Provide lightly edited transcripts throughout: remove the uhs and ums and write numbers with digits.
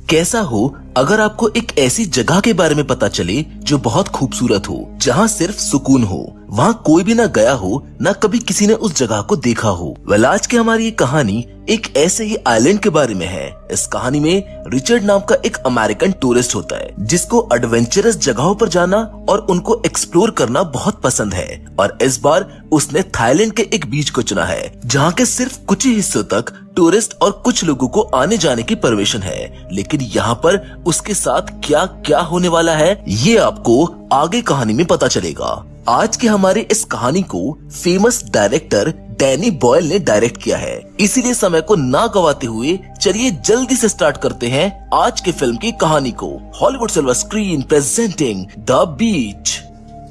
कैसा हो अगर आपको एक ऐसी जगह के बारे में पता चले जो बहुत खूबसूरत हो, जहाँ सिर्फ सुकून हो, वहाँ कोई भी ना गया हो, ना कभी किसी ने उस जगह को देखा हो। वेल, आज की हमारी ये कहानी एक ऐसे ही आइलैंड के बारे में है। इस कहानी में रिचर्ड नाम का एक अमेरिकन टूरिस्ट होता है जिसको एडवेंचरस जगहों पर जाना और उनको एक्सप्लोर करना बहुत पसंद है। और इस बार उसने थाईलैंड के एक बीच को चुना है जहाँ के सिर्फ कुछ ही हिस्सों तक टूरिस्ट और कुछ लोगों को आने जाने की परमिशन है। लेकिन यहाँ पर उसके साथ क्या क्या होने वाला है ये आपको आगे कहानी में पता चलेगा। आज के हमारे इस कहानी को फेमस डायरेक्टर डैनी बॉयल ने डायरेक्ट किया है, इसीलिए समय को ना गवाते हुए चलिए जल्दी से स्टार्ट करते हैं आज के फिल्म की कहानी को। Hollywood silver screen presenting the beach.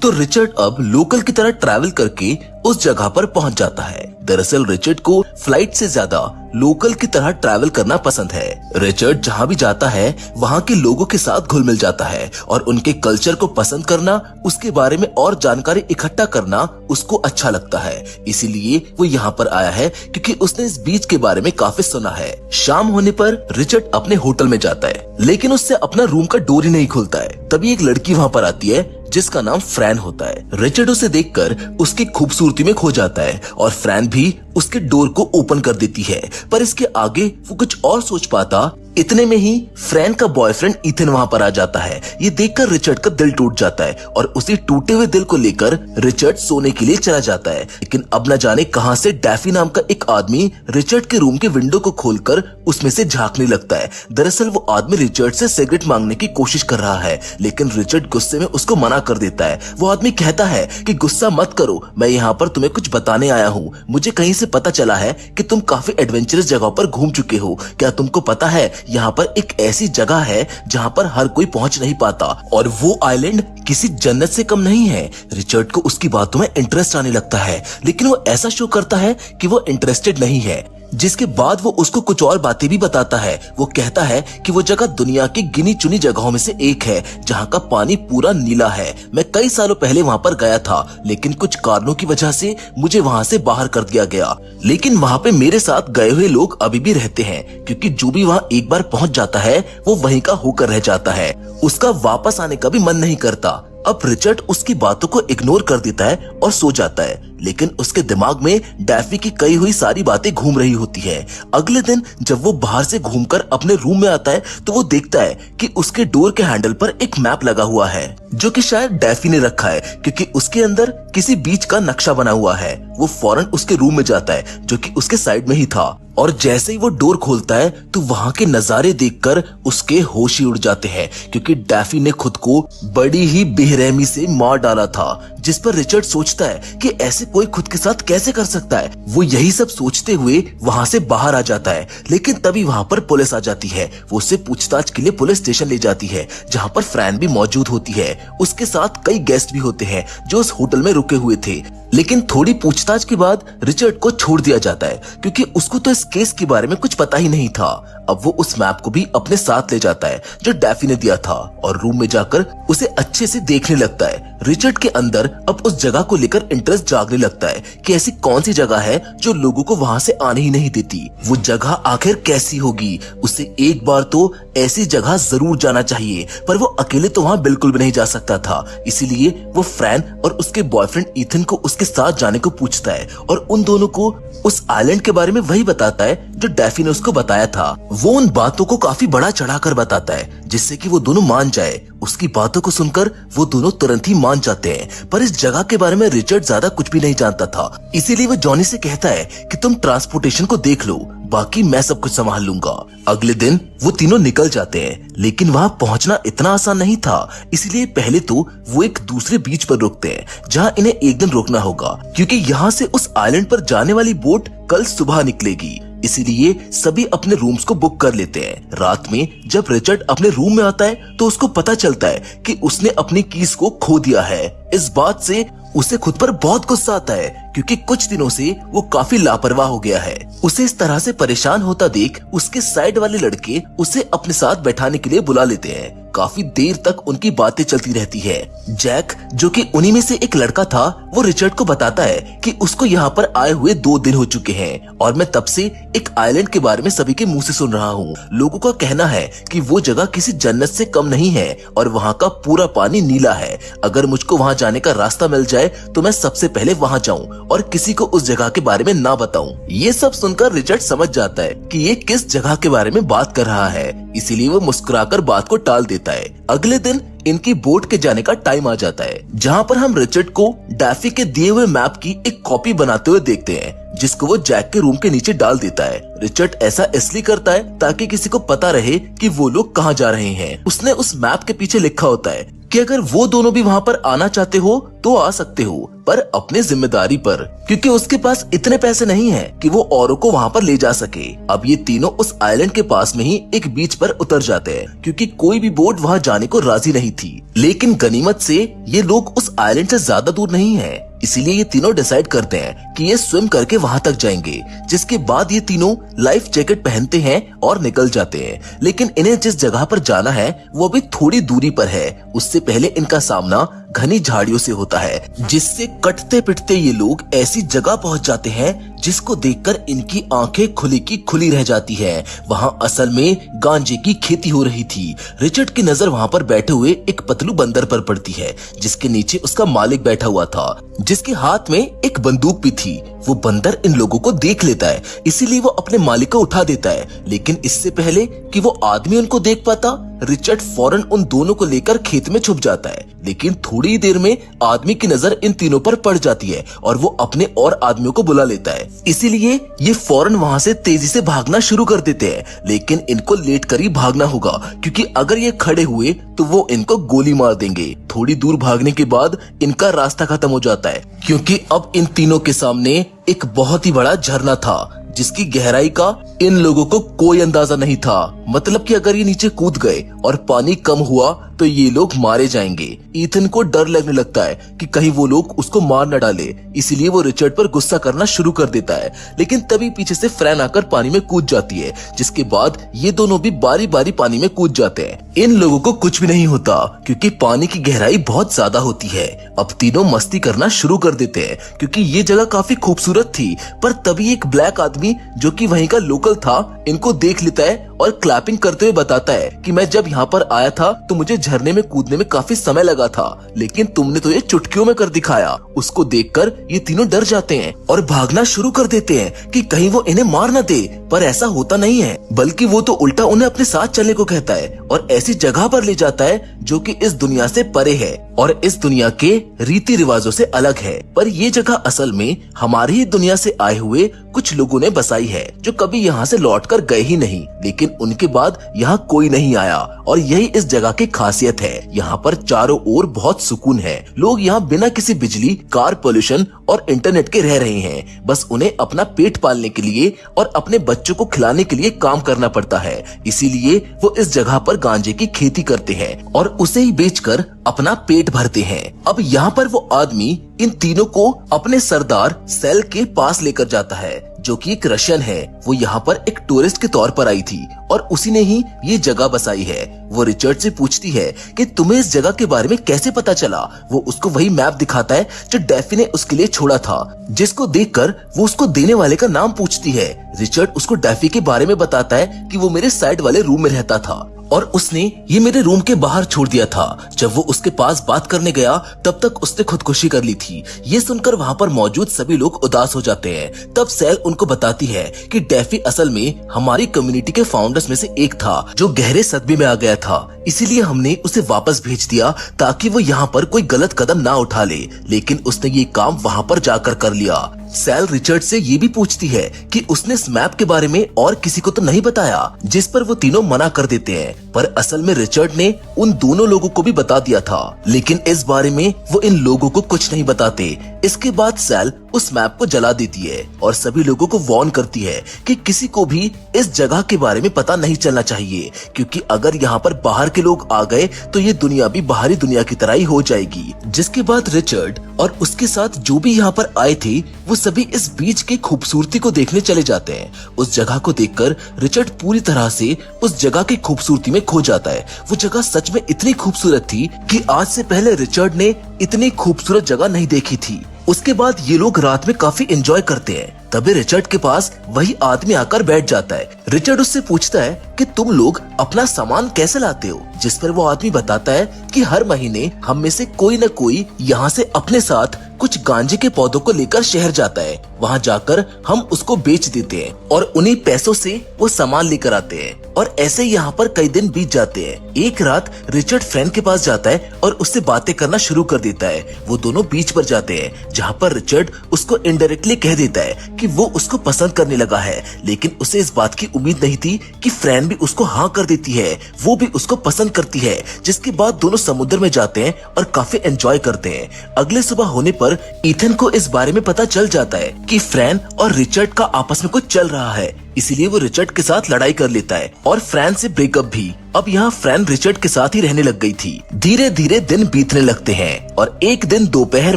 तो रिचर्ड अब लोकल की तरह ट्रैवल करके उस जगह पर पहुंच जाता है। दरअसल रिचर्ड को फ्लाइट से ज्यादा लोकल की तरह ट्रैवल करना पसंद है। रिचर्ड जहाँ भी जाता है वहाँ के लोगों के साथ घुल मिल जाता है और उनके कल्चर को पसंद करना, उसके बारे में और जानकारी इकट्ठा करना उसको अच्छा लगता है। इसीलिए वो यहाँ पर आया है क्योंकि उसने इस बीच के बारे में काफी सुना है। शाम होने पर रिचर्ड अपने होटल में जाता है, लेकिन उससे अपना रूम का डोर ही नहीं खुलता है। तभी एक लड़की वहाँ पर आती है जिसका नाम फ्रैन होता है। रिचर्ड उसे देखकर उसकी खूबसूरती में खो जाता है और फ्रैन भी उसके डोर को ओपन कर देती है। पर इसके आगे वो कुछ और सोच पाता, इतने में ही फ्रैन का बॉयफ्रेंड ईथन वहाँ पर आ जाता है। ये देखकर रिचर्ड का दिल टूट जाता है और उसी टूटे हुए दिल को लेकर रिचर्ड सोने के लिए चला जाता है। लेकिन अब न जाने कहां से डैफी नाम का एक आदमी रिचर्ड के रूम के विंडो को खोलकर उसमें से झांकने लगता है। दरअसल वो आदमी रिचर्ड से सिगरेट मांगने की कोशिश कर रहा है, लेकिन रिचर्ड गुस्से में उसको मना कर देता है। वो आदमी कहता है कि गुस्सा मत करो, मैं यहाँ पर तुम्हें कुछ बताने आया हूँ। मुझे कहीं से पता चला है कि तुम काफी एडवेंचरस जगह पर घूम चुके हो। क्या तुमको पता है यहाँ पर एक ऐसी जगह है जहाँ पर हर कोई पहुँच नहीं पाता और वो आइलैंड किसी जन्नत से कम नहीं है। रिचर्ड को उसकी बातों में इंटरेस्ट आने लगता है, लेकिन वो ऐसा शो करता है कि वो इंटरेस्टेड नहीं है। जिसके बाद वो उसको कुछ और बातें भी बताता है। वो कहता है कि वो जगह दुनिया की गिनी चुनी जगहों में से एक है जहाँ का पानी पूरा नीला है। मैं कई सालों पहले वहाँ पर गया था, लेकिन कुछ कारणों की वजह से मुझे वहाँ से बाहर कर दिया गया। लेकिन वहाँ पे मेरे साथ गए हुए लोग अभी भी रहते हैं, क्योंकि जो भी वहाँ एक बार पहुँच जाता है वो वहीं का होकर रह जाता है। उसका वापस आने का भी मन नहीं करता। अब रिचर्ड उसकी बातों को इग्नोर कर देता है और सो जाता है, लेकिन उसके दिमाग में डैफी की कही हुई सारी बातें घूम रही होती है। अगले दिन जब वो बाहर से घूमकर अपने रूम में आता है तो वो देखता है कि उसके डोर के हैंडल पर एक मैप लगा हुआ है, जो कि शायद डैफी ने रखा है, क्योंकि उसके अंदर किसी बीच का नक्शा बना हुआ है। वो फौरन उसके रूम में जाता है जो कि उसके साइड में ही था, और जैसे ही वो डोर खोलता है तो वहाँ के नजारे देखकर उसके होश ही उड़ जाते हैं, क्योंकि डैफी ने खुद को बड़ी ही बेरहमी से मार डाला था। जिस पर रिचर्ड सोचता है कि ऐसे कोई खुद के साथ कैसे कर सकता है। वो यही सब सोचते हुए वहाँ से बाहर आ जाता है, लेकिन तभी वहाँ पर पुलिस आ जाती है। वो उसे पूछताछ के लिए पुलिस स्टेशन ले जाती है, जहाँ पर फ्रैन भी मौजूद होती है। उसके साथ कई गेस्ट भी होते हैं जो उस होटल में रुके हुए थे। लेकिन थोड़ी पूछताछ के बाद रिचर्ड को छोड़ दिया जाता है, क्योंकि उसको तो इस केस के बारे में कुछ पता ही नहीं था। अब वो उस मैप को भी अपने साथ ले जाता है जो डैफी ने दिया था, और रूम में जाकर उसे अच्छे से देखने लगता है। रिचर्ड के अंदर अब उस जगह को लेकर इंटरेस्ट जागने लगता है कि ऐसी कौन सी जगह है जो लोगों को वहाँ से आने ही नहीं देती। वो जगह आखिर कैसी होगी। उसे एक बार तो ऐसी जगह जरूर जाना चाहिए, पर वो अकेले तो वहाँ बिल्कुल भी नहीं जा सकता था। इसीलिए वो फ्रैन और उसके बॉयफ्रेंड ईथन को उसके साथ जाने को पूछता है, और उन दोनों को उस आइलैंड के बारे में वही बताता है जो डैफी ने उसको बताया था। वो उन बातों को काफी बड़ा चढ़ाकर बताता है, जिससे कि वो दोनों मान जाए। उसकी बातों को सुनकर वो दोनों तुरंत ही मान जाते हैं। पर इस जगह के बारे में रिचर्ड ज्यादा कुछ भी नहीं जानता था, इसीलिए वो जॉनी से कहता है कि तुम ट्रांसपोर्टेशन को देख लो, बाकी मैं सब कुछ संभाल लूंगा। अगले दिन वो तीनों निकल जाते हैं, लेकिन वहाँ पहुँचना इतना आसान नहीं था। इसलिए पहले तो वो एक दूसरे बीच पर रुकते हैं जहाँ इन्हें एक दिन रुकना होगा, क्योंकि यहाँ से उस आइलैंड पर जाने वाली बोट कल सुबह निकलेगी। इसीलिए सभी अपने रूम्स को बुक कर लेते हैं। रात में जब रिचर्ड अपने रूम में आता है तो उसको पता चलता है कि उसने अपनी कीज को खो दिया है। इस बात से उसे खुद पर बहुत गुस्सा आता है, क्योंकि कुछ दिनों से वो काफी लापरवाह हो गया है। उसे इस तरह से परेशान होता देख उसके साइड वाले लड़के उसे अपने साथ बैठाने के लिए बुला लेते हैं। काफी देर तक उनकी बातें चलती रहती है। जैक, जो कि उन्हीं में से एक लड़का था, वो रिचर्ड को बताता है कि उसको यहाँ पर आए हुए 2 दिन हो चुके हैं और मैं तब से एक आइलैंड के बारे में सभी के मुंह से सुन रहा हूँ। लोगों का कहना है कि वो जगह किसी जन्नत से कम नहीं है और वहाँ का पूरा पानी नीला है। अगर मुझको वहाँ जाने का रास्ता मिल जाए तो मैं सबसे पहले वहाँ जाऊँ और किसी को उस जगह के बारे में ना बताऊं। ये सब सुनकर रिचर्ड समझ जाता है कि ये किस जगह के बारे में बात कर रहा है, इसीलिए वो मुस्कुराकर बात को टाल देता है। अगले दिन इनकी बोट के जाने का टाइम आ जाता है, जहाँ पर हम रिचर्ड को डैफी के दिए हुए मैप की एक कॉपी बनाते हुए देखते हैं, जिसको वो जैक के रूम के नीचे डाल देता है। रिचर्ड ऐसा इसलिए करता है ताकि किसी को पता रहे कि वो लोग कहाँ जा रहे हैं। उसने उस मैप के पीछे लिखा होता है कि अगर वो दोनों भी वहाँ पर आना चाहते हो तो आ सकते हो, पर अपने जिम्मेदारी पर, क्योंकि उसके पास इतने पैसे नहीं हैं कि वो औरों को वहाँ पर ले जा सके। अब ये तीनों उस आइलैंड के पास में ही एक बीच पर उतर जाते हैं, क्योंकि कोई भी बोट वहाँ जाने को राजी नहीं थी। लेकिन गनीमत से ये लोग उस आइलैंड से ज्यादा दूर नहीं है, इसीलिए ये तीनों डिसाइड करते हैं कि ये स्विम करके वहाँ तक जाएंगे। जिसके बाद ये तीनों लाइफ जैकेट पहनते हैं और निकल जाते हैं। लेकिन इन्हें जिस जगह पर जाना है वो अभी थोड़ी दूरी पर है। उससे पहले इनका सामना घनी झाड़ियों से होता है, जिससे कटते पिटते ये लोग ऐसी जगह पहुंच जाते हैं जिसको देखकर इनकी आंखें खुली की खुली रह जाती है। वहाँ असल में गांजे की खेती हो रही थी। रिचर्ड की नजर वहाँ पर बैठे हुए एक पतलू बंदर पर पड़ती है, जिसके नीचे उसका मालिक बैठा हुआ था, जिसके हाथ में एक बंदूक भी थी। वो बंदर इन लोगों को देख लेता है, इसीलिए वो अपने मालिक को उठा देता है। लेकिन इससे पहले कि वो आदमी उनको देख पाता, रिचर्ड फौरन उन दोनों को लेकर खेत में छुप जाता है। लेकिन थोड़ी देर में आदमी की नजर इन तीनों पर पड़ जाती है और वो अपने और आदमियों को बुला लेता है। इसीलिए ये फौरन वहाँ से तेजी से भागना शुरू कर देते हैं। लेकिन इनको लेट कर ही भागना होगा, क्योंकि अगर ये खड़े हुए तो वो इनको गोली मार देंगे। थोड़ी दूर भागने के बाद इनका रास्ता खत्म हो जाता है, क्योंकि अब इन तीनों के सामने एक बहुत ही बड़ा झरना था, जिसकी गहराई का इन लोगों को कोई अंदाजा नहीं था। मतलब कि अगर ये नीचे कूद गए और पानी कम हुआ तो ये लोग मारे जाएंगे। ईथन को डर लगने लगता है कि कहीं वो लोग उसको मार न डाले, इसीलिए वो रिचर्ड पर गुस्सा करना शुरू कर देता है। लेकिन तभी पीछे से फ्रैन आकर पानी में कूद जाती है, जिसके बाद ये दोनों भी बारी बारी पानी में कूद जाते हैं। इन लोगों को कुछ भी नहीं होता, क्योंकि पानी की गहराई बहुत ज्यादा होती है। अब तीनों मस्ती करना शुरू कर देते हैं, क्योंकि ये जगह काफी खूबसूरत थी। पर तभी एक ब्लैक आदमी, जो कि वहीं का लोकल था, इनको देख लेता है और क्लैपिंग करते हुए बताता है कि मैं जब यहाँ पर आया था तो मुझे झरने में कूदने में काफी समय लगा था, लेकिन तुमने तो ये चुटकियों में कर दिखाया। उसको देखकर ये तीनों डर जाते हैं और भागना शुरू कर देते हैं कि कहीं वो इन्हें मार न दे। पर ऐसा होता नहीं है, बल्कि वो तो उल्टा उन्हें अपने साथ चलने को कहता है और ऐसी जगह पर ले जाता है जो कि इस दुनिया से परे है और इस दुनिया के रीति रिवाजों से अलग है। पर ये जगह असल में हमारी ही दुनिया से आए हुए कुछ लोगों ने बसाई है, जो कभी यहाँ से लौटकर गए ही नहीं। लेकिन उनके बाद यहाँ कोई नहीं आया और यही इस जगह की खासियत है। यहाँ पर चारों ओर बहुत सुकून है। लोग यहाँ बिना किसी बिजली, कार पोल्यूशन और इंटरनेट के रह रहे हैं। बस उन्हें अपना पेट पालने के लिए और अपने बच्चों को खिलाने के लिए काम करना पड़ता है। इसीलिए वो इस जगह पर गांजे की खेती करते हैं और उसे ही बेचकर अपना पेट भरते हैं। अब यहाँ पर वो आदमी इन तीनों को अपने सरदार सेल के पास लेकर जाता है, जो कि एक रशियन है। वो यहाँ पर एक टूरिस्ट के तौर पर आई थी और उसी ने ही ये जगह बसाई है। वो रिचर्ड से पूछती है कि तुम्हें इस जगह के बारे में कैसे पता चला। वो उसको वही मैप दिखाता है जो डैफी ने उसके लिए छोड़ा था, जिसको देखकर वो उसको देने वाले का नाम पूछती है। रिचर्ड उसको डैफी के बारे में बताता है कि वो मेरे साइड वाले रूम में रहता था और उसने ये मेरे रूम के बाहर छोड़ दिया था। जब वो उसके पास बात करने गया तब तक उसने खुदकुशी कर ली थी। ये सुनकर वहाँ पर मौजूद सभी लोग उदास हो जाते हैं। तब सेल उनको बताती है कि डैफी असल में हमारी कम्युनिटी के फाउंडर्स में से एक था, जो गहरे सदमे में आ गया था। इसीलिए हमने उसे वापस भेज दिया ताकि वो यहाँ पर कोई गलत कदम ना उठा ले। लेकिन उसने ये काम वहाँ पर जाकर कर लिया। सेल रिचर्ड से ये भी पूछती है कि उसने इस मैप के बारे में और किसी को तो नहीं बताया, जिस पर वो तीनों मना कर देते हैं। पर असल में रिचर्ड ने उन दोनों लोगों को भी बता दिया था, लेकिन इस बारे में वो इन लोगों को कुछ नहीं बताते। इसके बाद सैल उस मैप को जला देती है और सभी लोगों को वार्न करती है कि किसी को भी इस जगह के बारे में पता नहीं चलना चाहिए, क्योंकि अगर यहाँ पर बाहर के लोग आ गए तो ये दुनिया भी बाहरी दुनिया की तरह ही हो जाएगी। जिसके बाद रिचर्ड और उसके साथ जो भी यहाँ पर आए थे वो सभी इस बीच की खूबसूरती को देखने चले जाते हैं। उस जगह को देखकर रिचर्ड पूरी तरह से उस जगह की खूबसूरती में खो जाता है। वो जगह सच में इतनी खूबसूरत थी कि आज से पहले रिचर्ड ने इतनी खूबसूरत जगह नहीं देखी थी। उसके बाद ये लोग रात में काफी एंजॉय करते हैं। तभी रिचर्ड के पास वही आदमी आकर बैठ जाता है। रिचर्ड उससे पूछता है कि तुम लोग अपना सामान कैसे लाते हो, जिस पर वो आदमी बताता है कि हर महीने हम में से कोई न कोई यहाँ से अपने साथ कुछ गांजे के पौधों को लेकर शहर जाता है। वहाँ जाकर हम उसको बेच देते हैं और उन्हीं पैसों से वो सामान लेकर आते हैं। और ऐसे यहाँ पर कई दिन बीत जाते हैं। एक रात रिचर्ड फ्रेंड के पास जाता है और उससे बातें करना शुरू कर देता है। वो दोनों बीच पर जाते हैं, जहाँ पर रिचर्ड उसको इनडायरेक्टली कह देता है कि वो उसको पसंद करने लगा है, लेकिन उसे इस बात की उम्मीद नहीं थी कि फ्रेंड भी उसको हाँ कर देती है, वो भी उसको पसंद करती है। जिसके बाद दोनों समुद्र में जाते हैं और काफी एंजॉय करते हैं। अगले सुबह होने पर ईथन को इस बारे में पता चल जाता है कि फ्रैन और रिचर्ड का आपस में कुछ चल रहा है, इसीलिए वो रिचर्ड के साथ लड़ाई कर लेता है और फ्रैन से ब्रेकअप भी। अब यहाँ फ्रैन रिचर्ड के साथ ही रहने लग गई थी। धीरे धीरे दिन बीतने लगते हैं और एक दिन दोपहर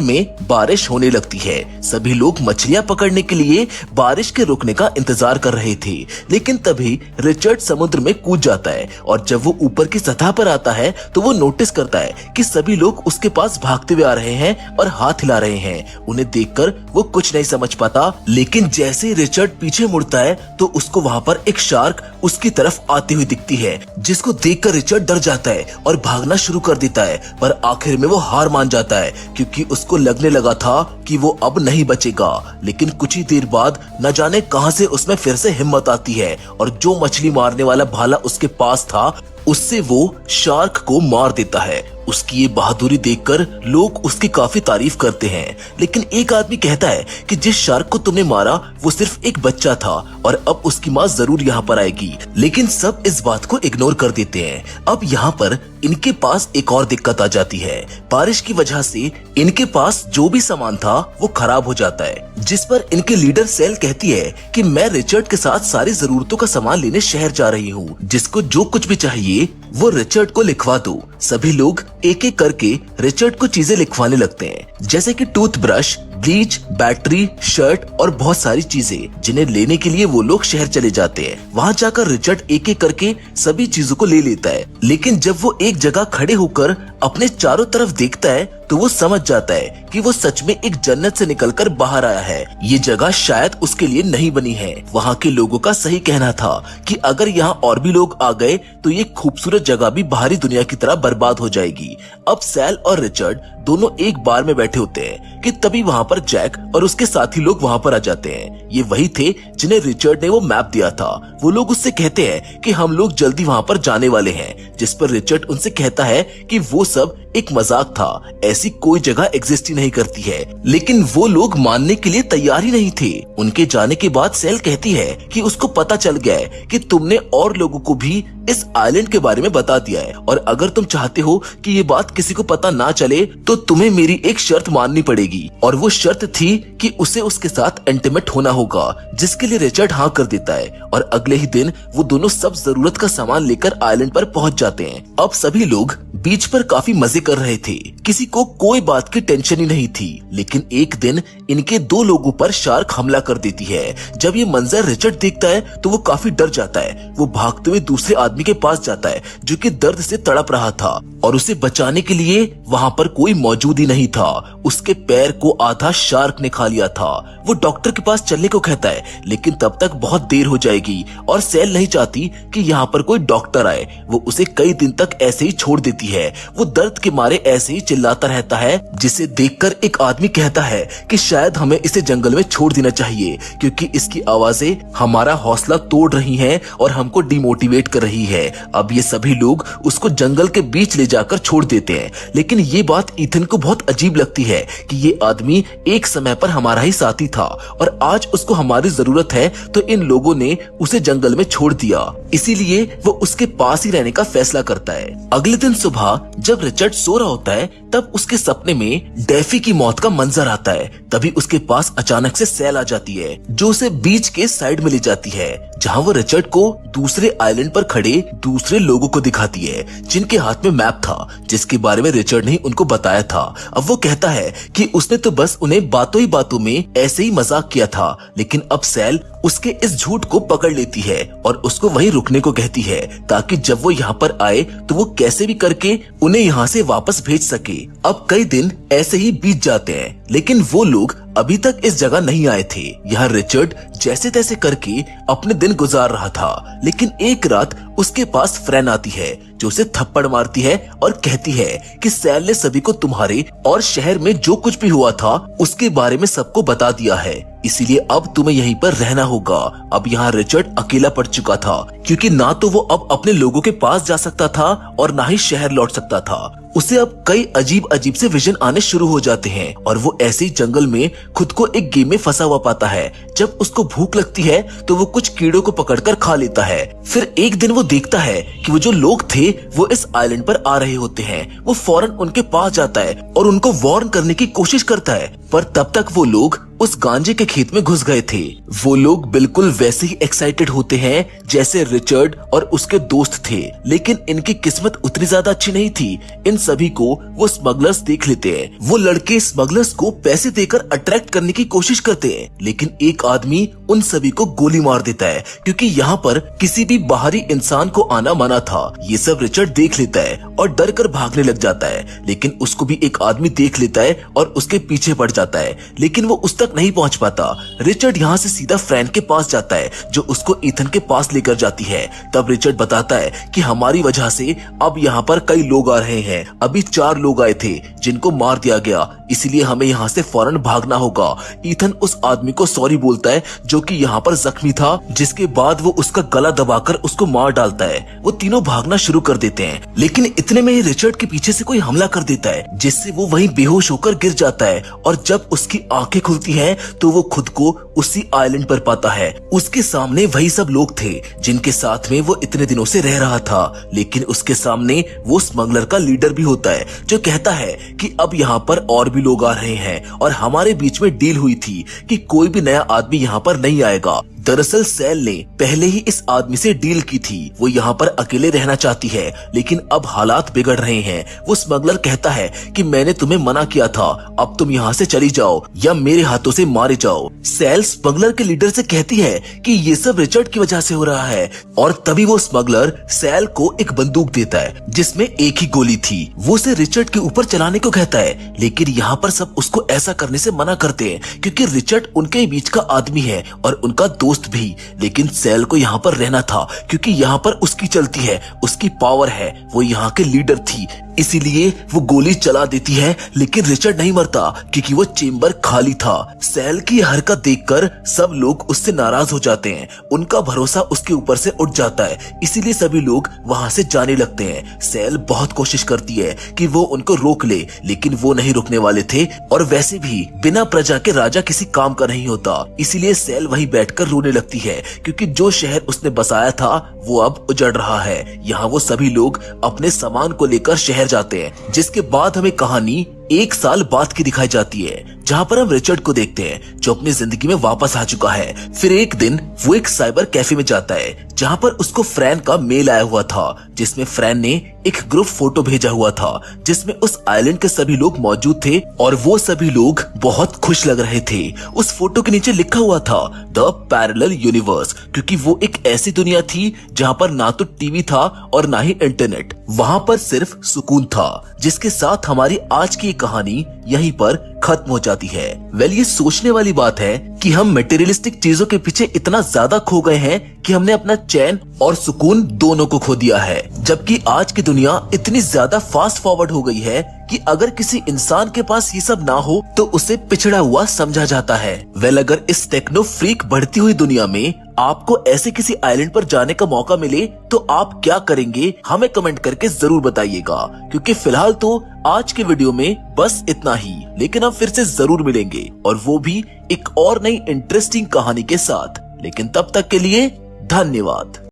में बारिश होने लगती है। सभी लोग मछलियाँ पकड़ने के लिए बारिश के रुकने का इंतजार कर रहे थे, लेकिन तभी रिचर्ड समुद्र में कूद जाता है और जब वो ऊपर की सतह पर आता है तो वो नोटिस करता है कि सभी लोग उसके पास भागते हुए आ रहे हैं और हाथ हिला रहे हैं। उन्हें देखकर वो कुछ नहीं समझ पाता, लेकिन जैसे ही रिचर्ड पीछे मुड़ता है तो उसको वहाँ पर एक शार्क उसकी तरफ आती हुई दिखती है, जिसको देखकर रिचर्ड डर जाता है और भागना शुरू कर देता है। पर आखिर में वो हार मान जाता है, क्योंकि उसको लगने लगा था कि वो अब नहीं बचेगा। लेकिन कुछ ही देर बाद न जाने कहां से उसमें फिर से हिम्मत आती है और जो मछली मारने वाला भाला उसके पास था उससे वो शार्क को मार देता है। उसकी ये बहादुरी देखकर लोग उसकी काफी तारीफ करते हैं, लेकिन एक आदमी कहता है कि जिस शार्क को तुमने मारा वो सिर्फ एक बच्चा था और अब उसकी माँ जरूर यहाँ पर आएगी। लेकिन सब इस बात को इग्नोर कर देते हैं। अब यहाँ पर इनके पास एक और दिक्कत आ जाती है। बारिश की वजह से इनके पास जो भी सामान था वो खराब हो जाता है, जिस पर इनके लीडर सेल कहती है कि मैं रिचर्ड के साथ सारी जरूरतों का सामान लेने शहर जा रही हूँ, जिसको जो कुछ भी चाहिए वो रिचर्ड को लिखवा दो। सभी लोग एक एक करके रिचर्ड को चीजें लिखवाने लगते हैं, जैसे कि टूथब्रश, ब्लीच, बैटरी, शर्ट और बहुत सारी चीजें, जिन्हें लेने के लिए वो लोग शहर चले जाते हैं। वहाँ जाकर रिचर्ड एक एक करके सभी चीजों को ले लेता है, लेकिन जब वो एक जगह खड़े होकर अपने चारों तरफ देखता है तो वो समझ जाता है कि वो सच में एक जन्नत से निकलकर बाहर आया है। ये जगह शायद उसके लिए नहीं बनी है। वहाँ के लोगों का सही कहना था कि अगर यहाँ और भी लोग आ गए तो ये खूबसूरत जगह भी बाहरी दुनिया की तरह बर्बाद हो जाएगी। अब सैल और रिचर्ड दोनों एक बार में बैठे होते हैं कि तभी वहाँ पर जैक और उसके साथी लोग वहाँ पर आ जाते हैं। ये वही थे जिन्हें रिचर्ड ने वो मैप दिया था। वो लोग उससे कहते हैं कि हम लोग जल्दी वहाँ पर जाने वाले हैं, जिस पर रिचर्ड उनसे कहता है कि वो सब एक मजाक था, ऐसी कोई जगह एग्जिस्ट ही नहीं करती है। लेकिन वो लोग मानने के लिए तैयार ही नहीं थे। उनके जाने के बाद सेल कहती है कि उसको पता चल गया है कि तुमने और लोगों को भी इस आइलैंड के बारे में बता दिया है, और अगर तुम चाहते हो कि ये बात किसी को पता ना चले तो तुम्हें मेरी एक शर्त माननी पड़ेगी। और वो शर्त थी कि उसे उसके साथ इंटीमेट होना होगा, जिसके लिए रिचर्ड हाँ कर देता है। और अगले ही दिन वो दोनों सब जरूरत का सामान लेकर आइलैंड पर पहुंच जाते हैं। अब सभी लोग बीच पर काफी मजे कर रहे थे, किसी को कोई बात की टेंशन ही नहीं थी। लेकिन एक दिन इनके दो लोगों पर शार्क हमला कर देती है। जब ये मंजर रिचर्ड देखता है तो वो काफी डर जाता है। वो भागते हुए दूसरे आदमी के पास जाता है जो कि दर्द से तड़प रहा था, और उसे बचाने के लिए वहाँ पर कोई मौजूद ही नहीं था। उसके पैर को आधा शार्क ने खा लिया था। वो डॉक्टर के पास चलने को कहता है, लेकिन तब तक बहुत देर हो जाएगी और सेल नहीं चाहती कि यहाँ पर कोई डॉक्टर आए। वो उसे कई दिन तक ऐसे ही छोड़ देती है। वो दर्द के मारे ऐसे ही चिल्लाता रहता है, जिसे देखकर एक आदमी कहता है कि शायद हमें इसे जंगल में छोड़ देना चाहिए, क्योंकि इसकी आवाजें हमारा हौसला तोड़ रही हैं और हमको डिमोटिवेट कर रही है। अब ये सभी लोग उसको जंगल के बीच ले जाकर छोड़ देते हैं। लेकिन ये बात ईथन को बहुत अजीब लगती है कि ये आदमी एक समय पर हमारा ही साथी था और आज उसको हमारी जरूरत है, तो इन लोगों ने उसे जंगल में छोड़ दिया। इसीलिए वो उसके पास ही रहने का फैसला करता है। अगले दिन सुबह जब रिचर्ड सो रहा होता है तब उसके सपने में डेफी की मौत का मंजर आता है। तभी उसके पास अचानक से सेल आ जाती है जो उसे बीच के साइड में ले जाती है, जहाँ वो रिचर्ड को दूसरे आइलैंड पर खड़े दूसरे लोगों को दिखाती है जिनके हाथ में मैप था जिसके बारे में रिचर्ड ने उनको बताया था। अब वो कहता है कि उसने तो बस उन्हें बातों ही बातों में ऐसे ही मजाक किया था, लेकिन अब सेल उसके इस झूठ को पकड़ लेती है और उसको वहीं रुकने को कहती है ताकि जब वो यहाँ पर आए तो वो कैसे भी करके उन्हें यहाँ से वापस भेज सके। अब कई दिन ऐसे ही बीत जाते हैं लेकिन वो लोग अभी तक इस जगह नहीं आए थे। यहाँ रिचर्ड जैसे तैसे करके अपने दिन गुजार रहा था, लेकिन एक रात उसके पास फ्रेन आती है जो उसे थप्पड़ मारती है और कहती है कि सेल ने सभी को तुम्हारे और शहर में जो कुछ भी हुआ था उसके बारे में सबको बता दिया है, इसीलिए अब तुम्हें यहीं पर रहना होगा। अब यहाँ रिचर्ड अकेला पड़ चुका था क्योंकि ना तो वो अब अपने लोगों के पास जा सकता था और ना ही शहर लौट सकता था। उसे अब कई अजीब अजीब से विजन आने शुरू हो जाते हैं और वो ऐसे ही जंगल में खुद को एक गेम में फंसा हुआ पाता है। जब उसको भूख लगती है तो वो कुछ कीड़ों को पकड़कर खा लेता है। फिर एक दिन वो देखता है कि वो जो लोग थे वो इस आइलैंड पर आ रहे होते हैं। वो फौरन उनके पास जाता है और उनको वार्न करने की कोशिश करता है, पर तब तक वो लोग उस गांजे के खेत में घुस गए थे। वो लोग बिल्कुल वैसे ही एक्साइटेड होते हैं जैसे रिचर्ड और उसके दोस्त थे, लेकिन इनकी किस्मत उतनी ज्यादा अच्छी नहीं थी। इन सभी को वो स्मगलर्स देख लेते हैं। वो लड़के स्मगलर्स को पैसे देकर अट्रैक्ट करने की कोशिश करते हैं, लेकिन एक आदमी उन सभी को गोली मार देता है क्योंकि यहाँ पर किसी भी बाहरी इंसान को आना मना था। ये सब रिचर्ड देख लेता है और डर कर भागने लग जाता है, लेकिन उसको भी एक आदमी देख लेता है और उसके पीछे पड़ जाता है, लेकिन वो उस तक नहीं पहुंच पाता। रिचर्ड यहाँ से सीधा फ्रेंड के पास जाता है जो उसको ईथन के पास लेकर जाती है। तब रिचर्ड बताता है कि हमारी वजह से अब यहाँ पर कई लोग आ रहे हैं। अभी 4 लोग आए थे जिनको मार दिया गया, इसलिए हमें यहाँ से फौरन भागना होगा। ईथन उस आदमी को सॉरी बोलता है जो कि यहाँ पर जख्मी था, जिसके बाद वो उसका गला दबाकर उसको मार डालता है। वो तीनों भागना शुरू कर देते हैं, लेकिन इतने में ही रिचर्ड के पीछे से कोई हमला कर देता है जिससे वो वहीं बेहोश होकर गिर जाता है और जब उसकी आंखें खुलती हैं तो वो खुद को उसी आइलैंड पर पाता है। उसके सामने वही सब लोग थे जिनके साथ में वो इतने दिनों से रह रहा था, लेकिन उसके सामने वो स्मगलर का लीडर भी होता है जो कहता है कि अब यहाँ पर और भी लोग आ रहे हैं और हमारे बीच में डील हुई थी कि कोई भी नया आदमी यहाँ पर नहीं आएगा। दरअसल सेल ने पहले ही इस आदमी से डील की थी। वो यहाँ पर अकेले रहना चाहती है, लेकिन अब हालात बिगड़ रहे हैं। वो स्मगलर कहता है कि मैंने तुम्हें मना किया था, अब तुम यहाँ से चली जाओ या मेरे हाथों से मारे जाओ। सेल स्मगलर के लीडर से कहती है कि ये सब रिचर्ड की वजह से हो रहा है और तभी वो स्मगलर सेल को एक बंदूक देता है जिसमें एक ही गोली थी। वो उसे रिचर्ड के ऊपर चलाने को कहता है, लेकिन यहाँ पर सब उसको ऐसा करने से मना करते हैं क्योंकि रिचर्ड उनके बीच का आदमी है और उनका दोस्त भी। लेकिन सेल को यहाँ पर रहना था क्योंकि यहाँ पर उसकी चलती है, उसकी पावर है, वो यहाँ के लीडर थी, इसीलिए वो गोली चला देती है। लेकिन रिचर्ड नहीं मरता क्योंकि वो चेम्बर खाली था। सेल की हरकत देखकर सब लोग उससे नाराज हो जाते हैं, उनका भरोसा उसके ऊपर से उठ जाता है, इसीलिए सभी लोग वहाँ से जाने लगते हैं। सेल बहुत कोशिश करती है कि वो उनको रोक ले, लेकिन वो नहीं रुकने वाले थे और वैसे भी बिना प्रजा के राजा किसी काम का नहीं होता, इसीलिए सेल वहीं बैठकर रोने लगती है क्योंकि जो शहर उसने बसाया था वो अब उजड़ रहा है। यहाँ वो सभी लोग अपने सामान को लेकर शहर जाते हैं, जिसके बाद हमें कहानी 1 साल बाद की दिखाई जाती है, जहाँ पर हम रिचर्ड को देखते हैं जो अपनी जिंदगी में वापस आ चुका है। फिर एक दिन वो एक साइबर कैफे में जाता है जहाँ पर उसको फ्रैन का मेल आया हुआ था, जिसमें फ्रैन ने एक ग्रुप फोटो भेजा हुआ था जिसमें उस आइलैंड के सभी लोग मौजूद थे और वो सभी लोग बहुत खुश लग रहे थे। उस फोटो के नीचे लिखा हुआ था द पैरेलल यूनिवर्स, क्योंकि वो एक ऐसी दुनिया थी जहाँ पर ना तो टीवी था और ना ही इंटरनेट, वहाँ पर सिर्फ सुकून था। जिसके साथ हमारी आज की कहानी यहीं पर खत्म हो जाती है। वेल, ये सोचने वाली बात है कि हम मटेरियलिस्टिक चीजों के पीछे इतना ज्यादा खो गए हैं कि हमने अपना चैन और सुकून दोनों को खो दिया है, जबकि आज की दुनिया इतनी ज्यादा फास्ट फॉरवर्ड हो गई है कि अगर किसी इंसान के पास ये सब ना हो तो उसे पिछड़ा हुआ समझा जाता है। वेल, अगर इस टेक्नो फ्रीक बढ़ती हुई दुनिया में आपको ऐसे किसी आइलैंड पर जाने का मौका मिले तो आप क्या करेंगे, हमें कमेंट करके जरूर बताइएगा। क्योंकि फिलहाल तो आज के वीडियो में बस इतना ही, लेकिन हम फिर से जरूर मिलेंगे और वो भी एक और नई इंटरेस्टिंग कहानी के साथ। लेकिन तब तक के लिए धन्यवाद।